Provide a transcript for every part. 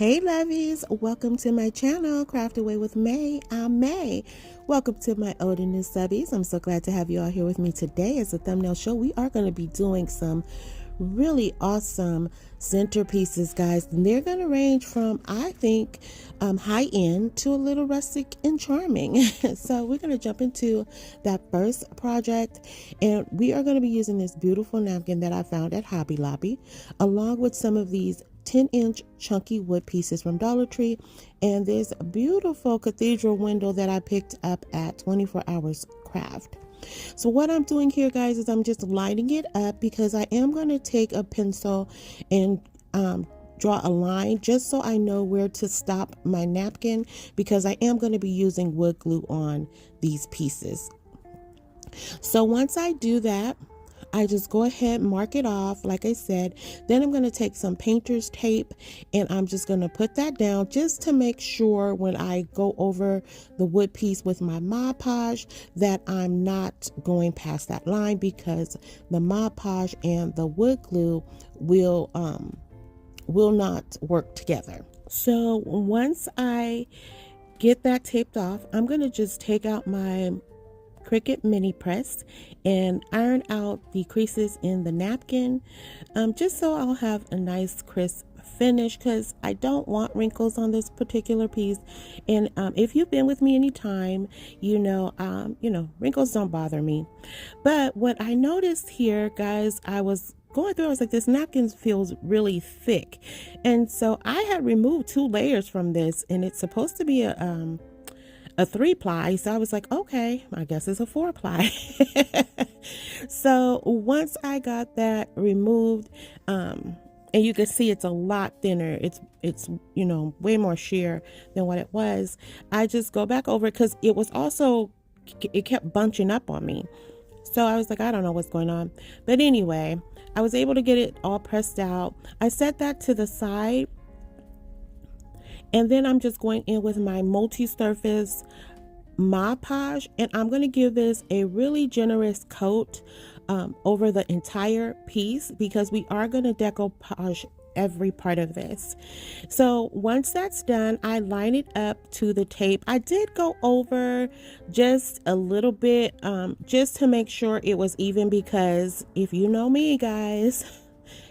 Hey lovies, welcome to my channel, Craft Away with May. I'm May. Welcome to my old and new subbies. I'm so glad to have you all here with me today. As a thumbnail show, we are going to be doing some really awesome centerpieces, guys. And they're going to range from, I think, high end to a little rustic and charming. So we're going to jump into that first project, and we are going to be using this beautiful napkin that I found at Hobby Lobby, along with some of these 10-inch chunky wood pieces from Dollar Tree, and this beautiful cathedral window that I picked up at 24 Hours Craft. So what I'm doing here, guys, is I'm just lining it up because I am going to take a pencil and draw a line just so I know where to stop my napkin, because I am going to be using wood glue on these pieces. So once I do that, I just go ahead, mark it off, like I said. Then I'm going to take some painter's tape and I'm just going to put that down just to make sure when I go over the wood piece with my Mod Podge that I'm not going past that line, because the Mod Podge and the wood glue will not work together. So once I get that taped off, I'm going to just take out my Cricut mini press and iron out the creases in the napkin, just so I'll have a nice crisp finish, because I don't want wrinkles on this particular piece. And if you've been with me any time, you know wrinkles don't bother me. But what I noticed here, guys, I was going through, I was like, this napkin feels really thick, and so I had removed 2 layers from this, and it's supposed to be a 3-ply, so I was like, okay, I guess it's a 4-ply. So once I got that removed, and you can see it's a lot thinner, it's way more sheer than what it was, I just go back over it, because it kept bunching up on me. So I was like, I don't know what's going on. But anyway, I was able to get it all pressed out. I set that to the side, and then I'm just going in with my multi-surface Mod Podge, and I'm going to give this a really generous coat over the entire piece, because we are going to decoupage every part of this. So once that's done, I line it up to the tape. I did go over just a little bit, just to make sure it was even, because if you know me, guys,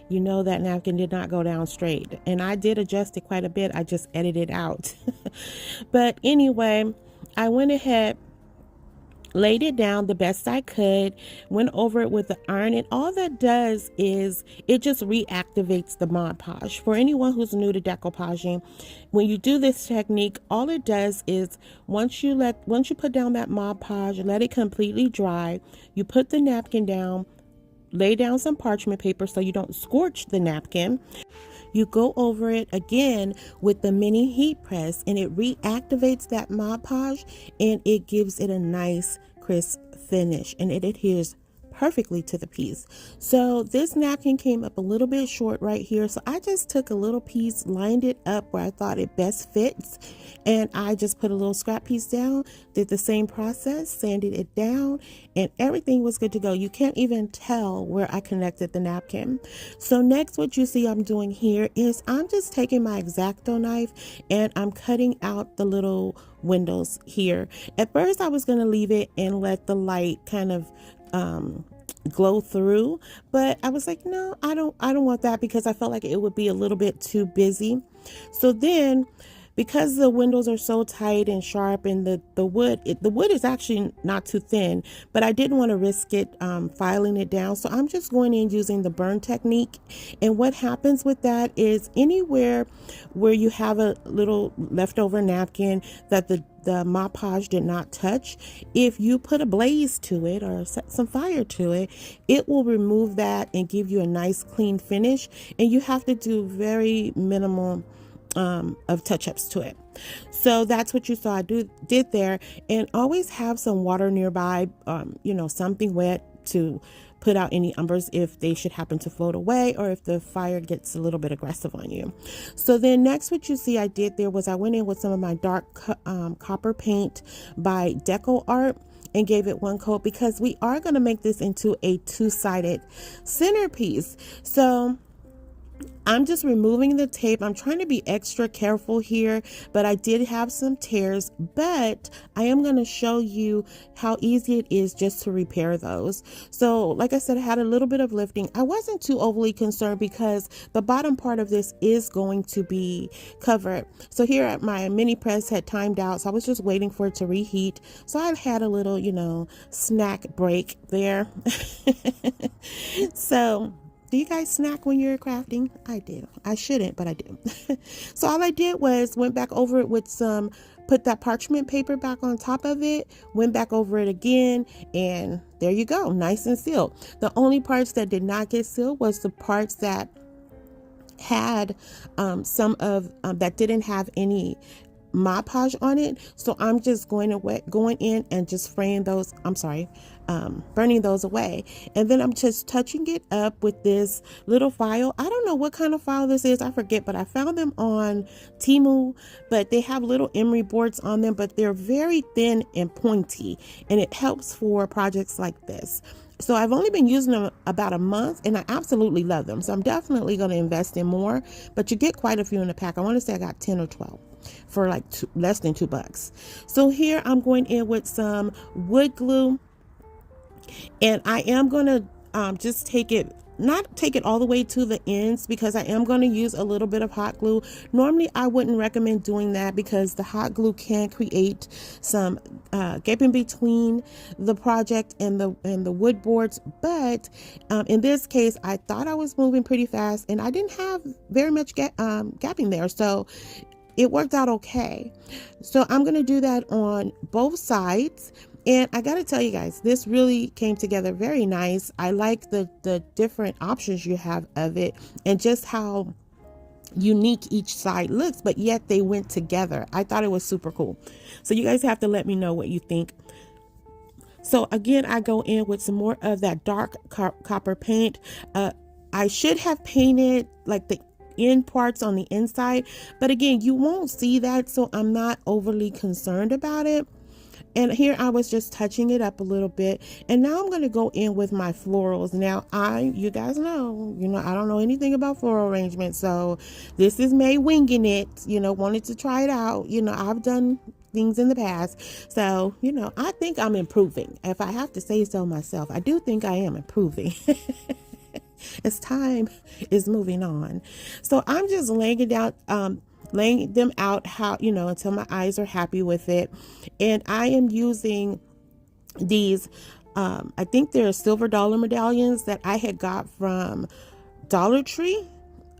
you know that napkin did not go down straight, and I did adjust it quite a bit. I just edited out. But anyway, I went ahead, laid it down the best I could, went over it with the iron, and all that does is it just reactivates the Mod Podge. For anyone who's new to decoupaging, when you do this technique, all it does is once you put down that Mod Podge, let it completely dry, you put the napkin down, lay down some parchment paper so you don't scorch the napkin. You go over it again with the mini heat press, and it reactivates that Mod Podge, and it gives it a nice crisp finish, and it adheres perfectly to the piece. So this napkin came up a little bit short right here, so I just took a little piece, lined it up where I thought it best fits, and I just put a little scrap piece down, did the same process, sanded it down, and everything was good to go. You can't even tell where I connected the napkin. So next, what you see I'm doing here is I'm just taking my X-Acto knife and I'm cutting out the little windows here. At first I was going to leave it and let the light kind of glow through, but I was like, no, I don't want that, because I felt like it would be a little bit too busy. So then, because the windows are so tight and sharp, and the wood is actually not too thin, but I didn't want to risk it filing it down, so I'm just going in using the burn technique. And what happens with that is, anywhere where you have a little leftover napkin that the Mod Podge did not touch, if you put a blaze to it or set some fire to it, it will remove that and give you a nice clean finish. And you have to do very minimal of touch-ups to it. So that's what you saw I did there. And always have some water nearby, something wet to put out any umbers if they should happen to float away, or if the fire gets a little bit aggressive on you. So then next, what you see I did there was I went in with some of my dark copper paint by Deco Art and gave it one coat, because we are going to make this into a 2-sided centerpiece. So I'm just removing the tape. I'm trying to be extra careful here, but I did have some tears, but I am going to show you how easy it is just to repair those. So like I said, I had a little bit of lifting. I wasn't too overly concerned because the bottom part of this is going to be covered. So here my mini press had timed out, so I was just waiting for it to reheat. So I had a little, snack break there. So do you guys snack when you're crafting? I do. I shouldn't, but I do. So all I did was went back over it with put that parchment paper back on top of it, went back over it again, and there you go, nice and sealed. The only parts that did not get sealed was the parts that had some of that didn't have any Mod Podge on it. So I'm just going in and just spraying those, burning those away. And then I'm just touching it up with this little file. I don't know what kind of file this is, I forget, but I found them on Temu, but they have little emery boards on them, but they're very thin and pointy, and it helps for projects like this. So I've only been using them about a month, and I absolutely love them. So I'm definitely going to invest in more, but you get quite a few in a pack. I want to say I got 10 or 12 for like less than $2. So here I'm going in with some wood glue, and I am going to just not take it all the way to the ends, because I am going to use a little bit of hot glue. Normally I wouldn't recommend doing that because the hot glue can create some gaping between the project and the wood boards, but in this case I thought I was moving pretty fast and I didn't have very much gapping there, so it worked out okay. So I'm going to do that on both sides. And I got to tell you guys, this really came together very nice. I like the different options you have of it and just how unique each side looks, but yet they went together. I thought it was super cool. So you guys have to let me know what you think. So again, I go in with some more of that dark copper paint. I should have painted like the end parts on the inside, but again, you won't see that, so I'm not overly concerned about it. And here I was just touching it up a little bit, and now I'm going to go in with my florals. Now you guys know, I don't know anything about floral arrangement, so this is May winging it, wanted to try it out. I've done things in the past, so I think I'm improving. If I have to say so myself, I do think I am improving. As time is moving on. So I'm just laying it down, laying them out how, until my eyes are happy with it. And I am using these, I think they're silver dollar medallions that I had got from Dollar Tree.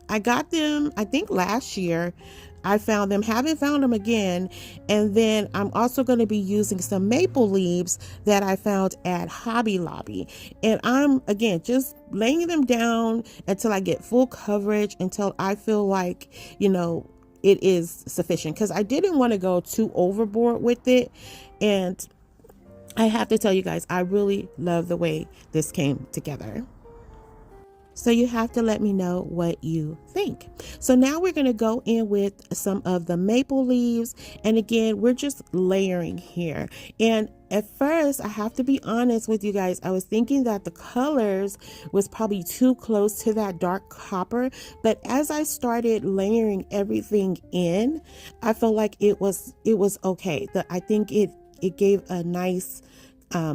I got them, I think last year. I found them, haven't found them again. And then I'm also going to be using some maple leaves that I found at Hobby Lobby. And I'm, again, just laying them down until I get full coverage, until I feel like, it is sufficient. Because I didn't want to go too overboard with it. And I have to tell you guys, I really love the way this came together. So you have to let me know what you think. So now we're going to go in with some of the maple leaves. And again, we're just layering here. And at first, I have to be honest with you guys, I was thinking that the colors was probably too close to that dark copper. But as I started layering everything in, I felt like it was okay. I think it gave a nice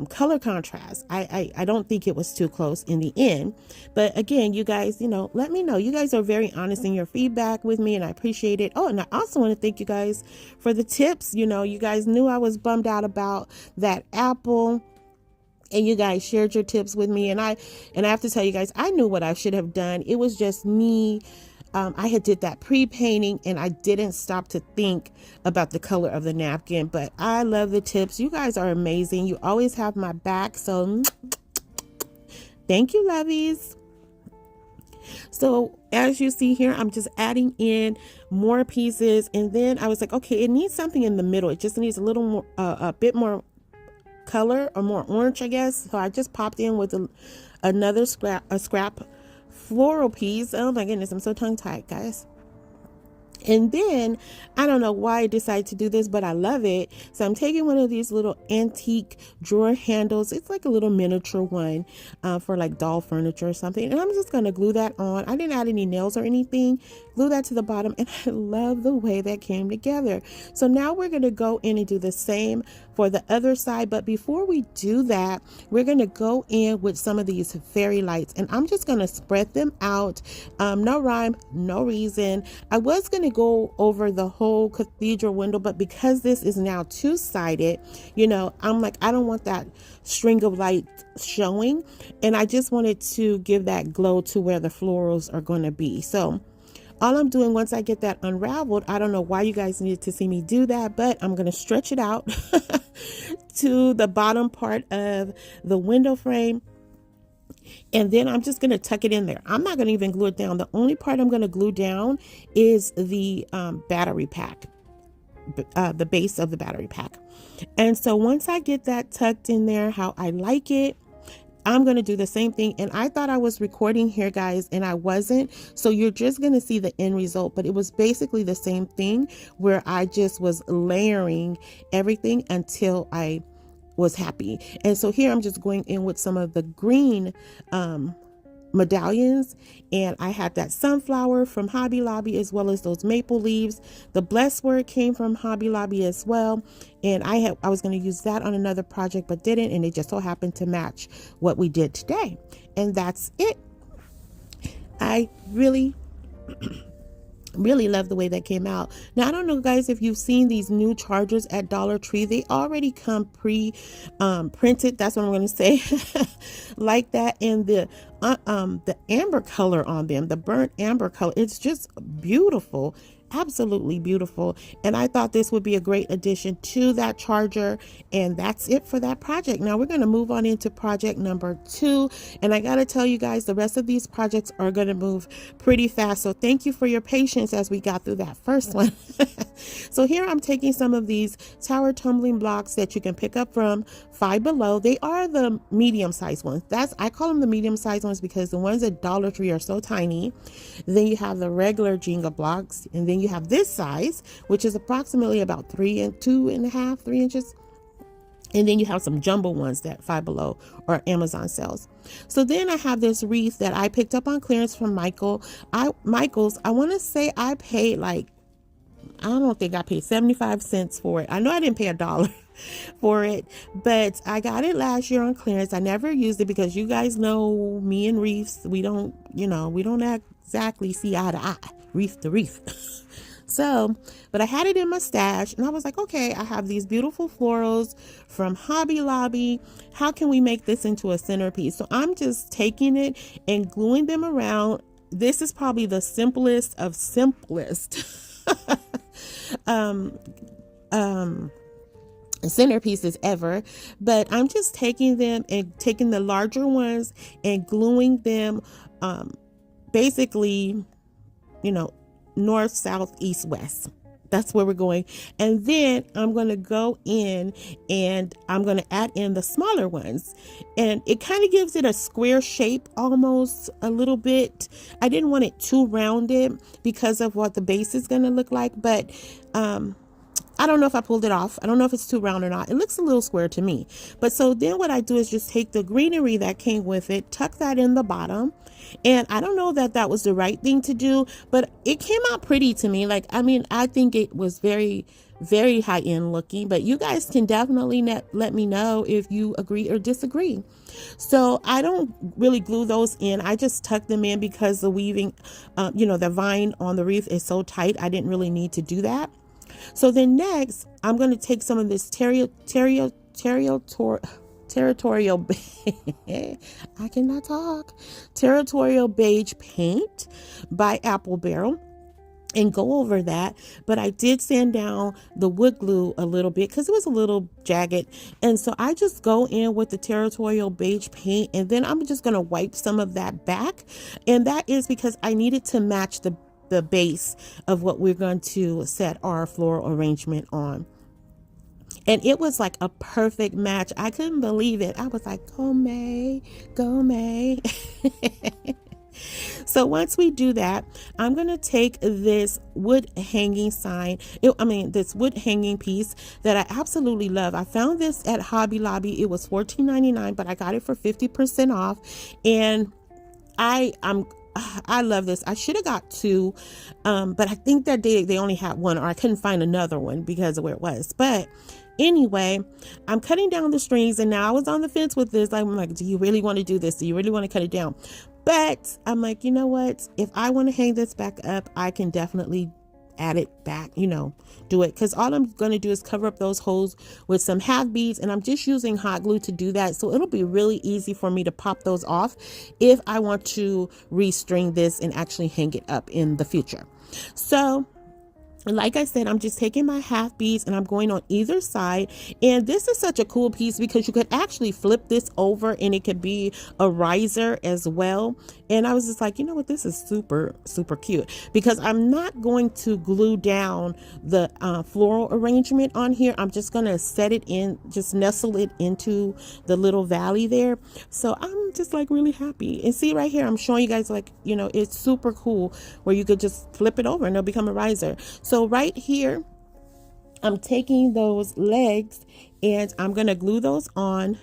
color contrast. I don't think it was too close in the end, but again, you guys, let me know. You guys are very honest in your feedback with me, and I appreciate it. Oh, and I also want to thank you guys for the tips. You guys knew I was bummed out about that apple, and you guys shared your tips with me, and I have to tell you guys, I knew what I should have done. It was just me. I had did that pre-painting, and I didn't stop to think about the color of the napkin, but I love the tips. You guys are amazing. You always have my back. So thank you, Lovies. So as you see here, I'm just adding in more pieces, and then I was like, okay, it needs something in the middle. It just needs a little more, a bit more color, or more orange, I guess. So I just popped in with another scrap floral piece. Oh my goodness, I'm so tongue-tied, guys. And then I don't know why I decided to do this, but I love it. So I'm taking one of these little antique drawer handles. It's like a little miniature one for like doll furniture or something. And I'm just going to glue that on. I didn't add any nails or anything. Glue that to the bottom. And I love the way that came together. So now we're going to go in and do the same for the other side. But before we do that, we're going to go in with some of these fairy lights. And I'm just going to spread them out. No rhyme, no reason. I was going to go over the whole cathedral window, but because this is now two-sided, you know, I'm like, I don't want that string of light showing, and I just wanted to give that glow to where the florals are going to be. So all I'm doing, once I get that unraveled, I don't know why you guys needed to see me do that, but I'm going to stretch it out to the bottom part of the window frame. And then I'm just going to tuck it in there. I'm not going to even glue it down. The only part I'm going to glue down is the battery pack, the base of the battery pack. And so once I get that tucked in there how I like it, I'm going to do the same thing. And I thought I was recording here, guys, and I wasn't. So you're just going to see the end result. But it was basically the same thing where I just was layering everything until I was happy. And so here I'm just going in with some of the green medallions, and I had that sunflower from Hobby Lobby as well as those maple leaves. The blessed word came from Hobby Lobby as well, and I was going to use that on another project but didn't, and it just so happened to match what we did today. And that's it. I really love the way that came out. Now I don't know, guys, if you've seen these new chargers at Dollar Tree. They already come printed, that's what I'm going to say, like that. And the amber color on them, the burnt amber color, it's just beautiful, absolutely beautiful. And I thought this would be a great addition to that charger. And that's it for that project. Now we're going to move on into project number 2, and I got to tell you guys, the rest of these projects are going to move pretty fast, so thank you for your patience as we got through that first one. So here I'm taking some of these tower tumbling blocks that you can pick up from Five Below. They are the medium sized ones. I call them the medium sized ones because the ones at Dollar Tree are so tiny. Then you have the regular Jenga blocks, and then you have this size, which is approximately about 3 inches. And then you have some jumbo ones that Five Below or Amazon sells. So then I have this wreath that I picked up on clearance from Michael's. I want to say I paid like, I don't think I paid 75 cents for it. I know I didn't pay $1 for it, but I got it last year on clearance. I never used it because you guys know me and wreaths, we don't exactly see eye to eye, wreath to wreath. So, but I had it in my stash and I was like, okay, I have these beautiful florals from Hobby Lobby. How can we make this into a centerpiece? So I'm just taking it and gluing them around. This is probably the simplest of simplest centerpieces ever, but I'm just taking them and taking the larger ones and gluing them basically, north, south, east, west. That's where we're going. And then I'm going to go in and I'm going to add in the smaller ones, and it kind of gives it a square shape, almost a little bit. I didn't want it too rounded because of what the base is going to look like, but I don't know if I pulled it off. I don't know if it's too round or not. It looks a little square to me. But so then what I do is just take the greenery that came with it, tuck that in the bottom. And I don't know that was the right thing to do, but it came out pretty to me. I think it was very, very high end looking, but you guys can definitely let me know if you agree or disagree. So I don't really glue those in. I just tuck them in because the weaving, the vine on the wreath is so tight. I didn't really need to do that. So then next, I'm going to take some of this territorial beige paint by Apple Barrel and go over that. But I did sand down the wood glue a little bit because it was a little jagged. And so I just go in with the territorial beige paint, and then I'm just going to wipe some of that back. And that is because I needed to match the base of what we're going to set our floral arrangement on. And it was like a perfect match. I couldn't believe it. I was like, go May, go May. So once we do that, I'm going to take this wood hanging this wood hanging piece that I absolutely love. I found this at Hobby Lobby. It was $14.99, but I got it for 50% off. And I love this. I should have got two, but I think that they only had one, or I couldn't find another one because of where it was. But anyway, I'm cutting down the strings, and now I was on the fence with this. I'm like, do you really want to do this? Do you really want to cut it down? But I'm like, you know what? If I want to hang this back up, I can definitely add it back, do it, because all I'm going to do is cover up those holes with some half beads, and I'm just using hot glue to do that, so it'll be really easy for me to pop those off if I want to restring this and actually hang it up in the future. So like I said, I'm just taking my half beads and I'm going on either side. And this is such a cool piece because you could actually flip this over and it could be a riser as well. And I was just like, you know what, this is super, super cute, because I'm not going to glue down the floral arrangement on here. I'm just going to set it in, just nestle it into the little valley there. So I'm just like really happy. And see right here, I'm showing you guys, like, it's super cool where you could just flip it over and it'll become a riser. So right here, I'm taking those legs and I'm going to glue those on.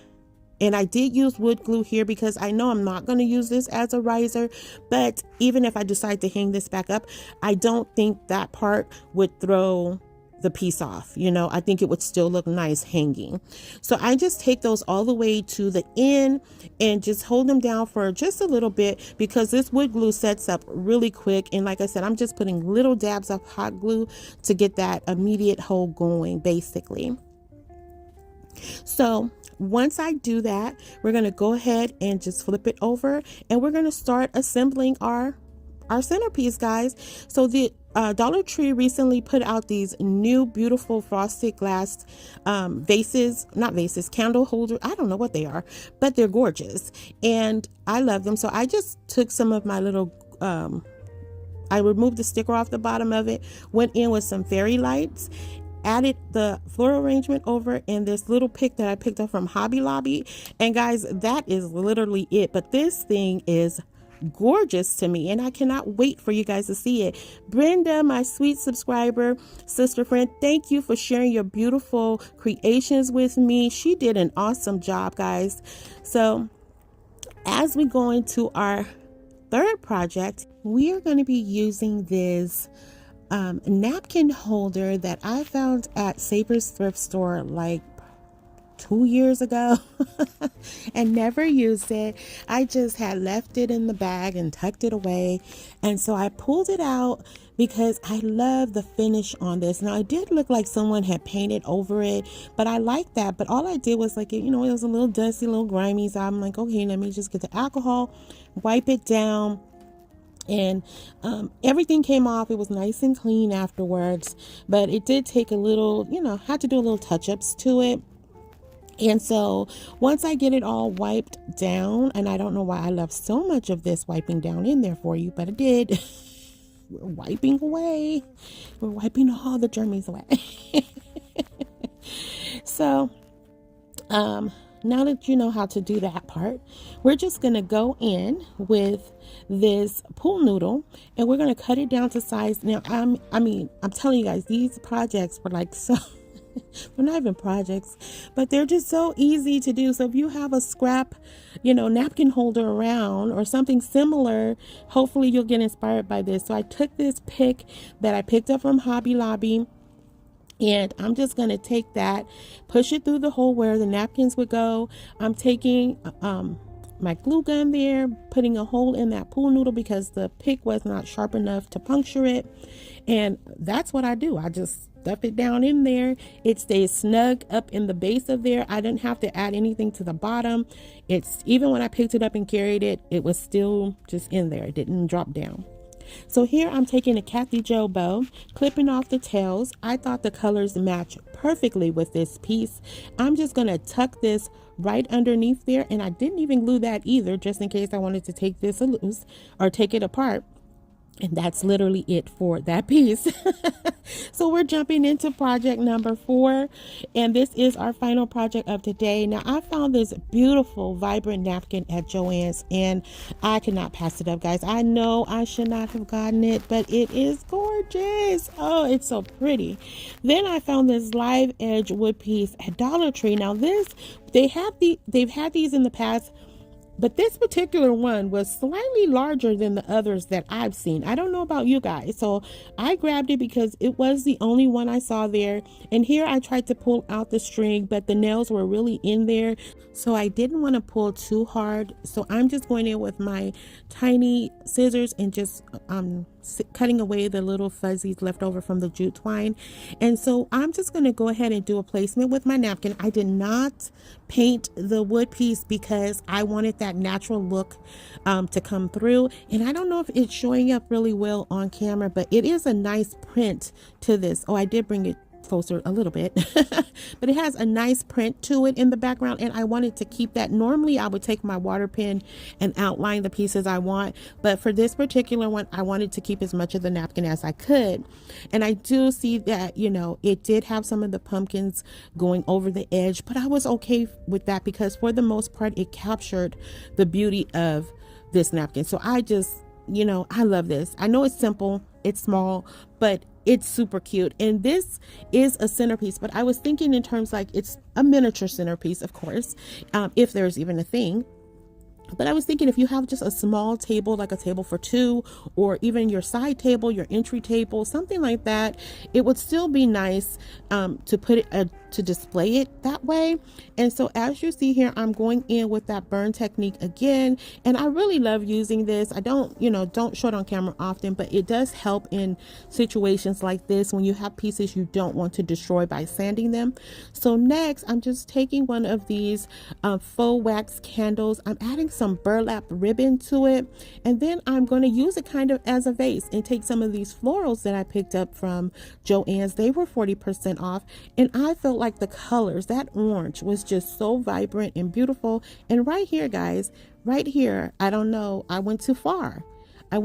And I did use wood glue here because I know I'm not going to use this as a riser, but even if I decide to hang this back up, I don't think that part would throw the piece off. I think it would still look nice hanging. So I just take those all the way to the end and just hold them down for just a little bit, because this wood glue sets up really quick. And like I said, I'm just putting little dabs of hot glue to get that immediate hole going, basically. So once I do that, we're going to go ahead and just flip it over, and we're going to start assembling our centerpiece, guys. So the Dollar Tree recently put out these new beautiful frosted glass candle holder. I don't know what they are, but they're gorgeous and I love them. So I just took some of my little I removed the sticker off the bottom of it, went in with some fairy lights, added the floral arrangement over, and this little pick that I picked up from Hobby Lobby. And guys, that is literally it. But this thing is gorgeous to me, and I cannot wait for you guys to see it. Brenda, my sweet subscriber, sister friend, thank you for sharing your beautiful creations with me. She did an awesome job, guys. So as we go into our third project, we are going to be using this napkin holder that I found at Saber's thrift store like 2 years ago and never used it. I just had left it in the bag and tucked it away, and so I pulled it out because I love the finish on this. Now it did look like someone had painted over it, but I like that. But all I did was, like, it was a little dusty, a little grimy, so I'm like, okay, let me just get the alcohol, wipe it down, and everything came off. It was nice and clean afterwards, but it did take a little, had to do a little touch-ups to it. And so once I get it all wiped down, and I don't know why I left so much of this wiping down in there for you, but I did. We're wiping away. We're wiping all the germs away. So now that you know how to do that part, we're just going to go in with this pool noodle and we're going to cut it down to size. Now, I'm telling you guys, these projects were like so... They're not even projects, but they're just so easy to do. So if you have a scrap, napkin holder around or something similar, hopefully you'll get inspired by this. So I took this pick that I picked up from Hobby Lobby, and I'm just going to take that, push it through the hole where the napkins would go. I'm taking my glue gun there, putting a hole in that pool noodle because the pick was not sharp enough to puncture it. And that's what I do. I just stuff it down in there. It stays snug up in the base of there. I didn't have to add anything to the bottom. Even when I picked it up and carried it, it was still just in there. It didn't drop down. So here I'm taking a Cathedral bow, clipping off the tails. I thought the colors match perfectly with this piece. I'm just going to tuck this right underneath there, and I didn't even glue that either, just in case I wanted to take this loose or take it apart. And that's literally it for that piece. So we're jumping into project number 4, and this is our final project of today. Now, I found this beautiful vibrant napkin at Joann's, and I cannot pass it up, guys. I know I should not have gotten it, but it is gorgeous. Oh, it's so pretty. Then I found this live edge wood piece at Dollar Tree. Now this, they've had these in the past, but this particular one was slightly larger than the others that I've seen. I don't know about you guys. So I grabbed it because it was the only one I saw there. And here I tried to pull out the string, but the nails were really in there. So I didn't want to pull too hard. So I'm just going in with my tiny scissors and just cutting away the little fuzzies left over from the jute twine. And so I'm just going to go ahead and do a placement with my napkin. I did not paint the wood piece because I wanted that natural look to come through. And I don't know if it's showing up really well on camera, but it is a nice print to this. Oh, I did bring it closer a little bit, but it has a nice print to it in the background, and I wanted to keep that. Normally I would take my water pen and outline the pieces I want, but for this particular one I wanted to keep as much of the napkin as I could. And I do see that, you know, it did have some of the pumpkins going over the edge, but I was okay with that because for the most part it captured the beauty of this napkin. So I just, you know, I love this. I know it's simple, it's small, but it's super cute. And this is a centerpiece, but I was thinking in terms like it's a miniature centerpiece, of course, if there's even a thing. But I was thinking if you have just a small table, like a table for 2, or even your side table, your entry table, something like that, it would still be nice to put it to display it that way. And so as you see here, I'm going in with that burn technique again, and I really love using this. I don't show it on camera often, but it does help in situations like this when you have pieces you don't want to destroy by sanding them. So next, I'm just taking one of these faux wax candles. I'm adding some burlap ribbon to it, and then I'm going to use it kind of as a vase and take some of these florals that I picked up from Joann's. They were 40% off, and I felt like the colors, that orange was just so vibrant and beautiful. And right here, guys, right here, I don't know, I went too far. I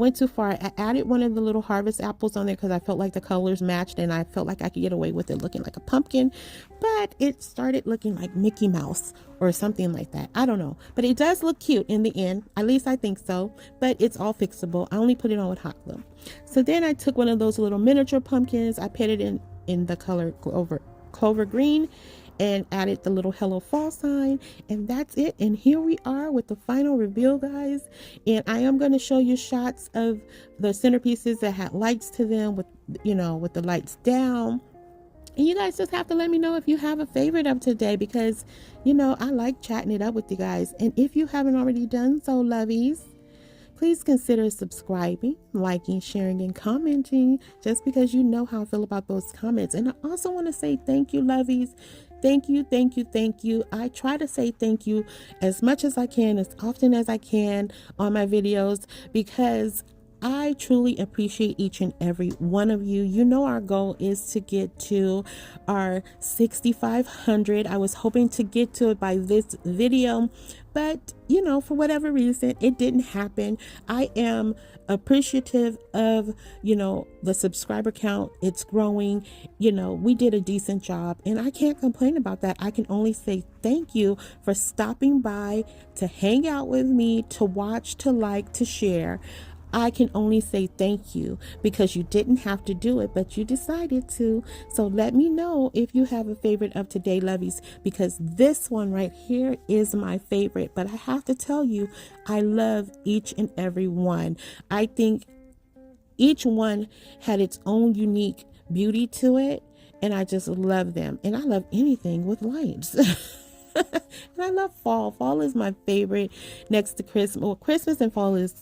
added one of the little harvest apples on there because I felt like the colors matched, and I felt like I could get away with it looking like a pumpkin, but it started looking like Mickey Mouse or something like that. I don't know, but it does look cute in the end. At least I think so, but it's all fixable. I only put it on with hot glue. So then I took one of those little miniature pumpkins. I put it in the color clover green, and added the little hello fall sign, and that's it. And here we are with the final reveal, guys. And I am going to show you shots of the centerpieces that had lights to them with the lights down. And you guys just have to let me know if you have a favorite of today, because I like chatting it up with you guys. And if you haven't already done so, lovies, please consider subscribing, liking, sharing, and commenting, just because you know how I feel about those comments. And I also want to say thank you, lovies. Thank you, thank you, thank you. I try to say thank you as much as I can, as often as I can on my videos, because I truly appreciate each and every one of you. You know, our goal is to get to our 6,500. I was hoping to get to it by this video, but for whatever reason, it didn't happen. I am appreciative of, the subscriber count. It's growing. We did a decent job, and I can't complain about that. I can only say thank you for stopping by to hang out with me, to watch, to like, to share. I can only say thank you, because you didn't have to do it, but you decided to. So let me know if you have a favorite of today, lovies, because this one right here is my favorite. But I have to tell you, I love each and every one. I think each one had its own unique beauty to it, and I just love them. And I love anything with lights. And I love fall. Fall is my favorite next to Christmas. Well, Christmas and fall is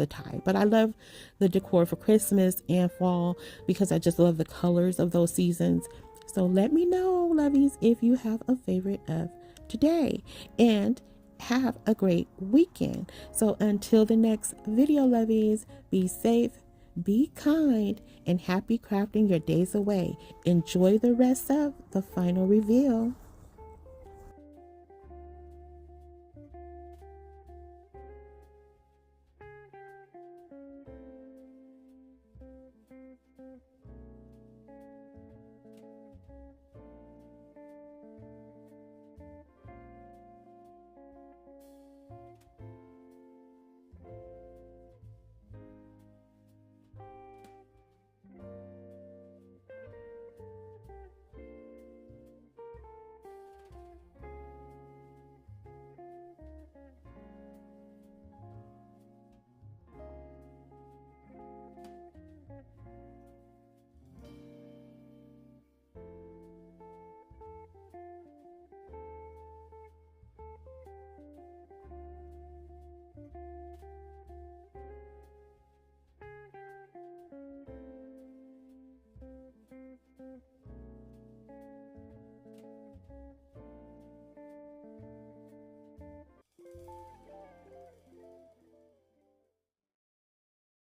a tie, but I love the decor for Christmas and fall because I just love the colors of those seasons. So let me know, lovies, if you have a favorite of today, and have a great weekend. So until the next video, lovies, be safe, be kind, and happy crafting your days away. Enjoy the rest of the final reveal.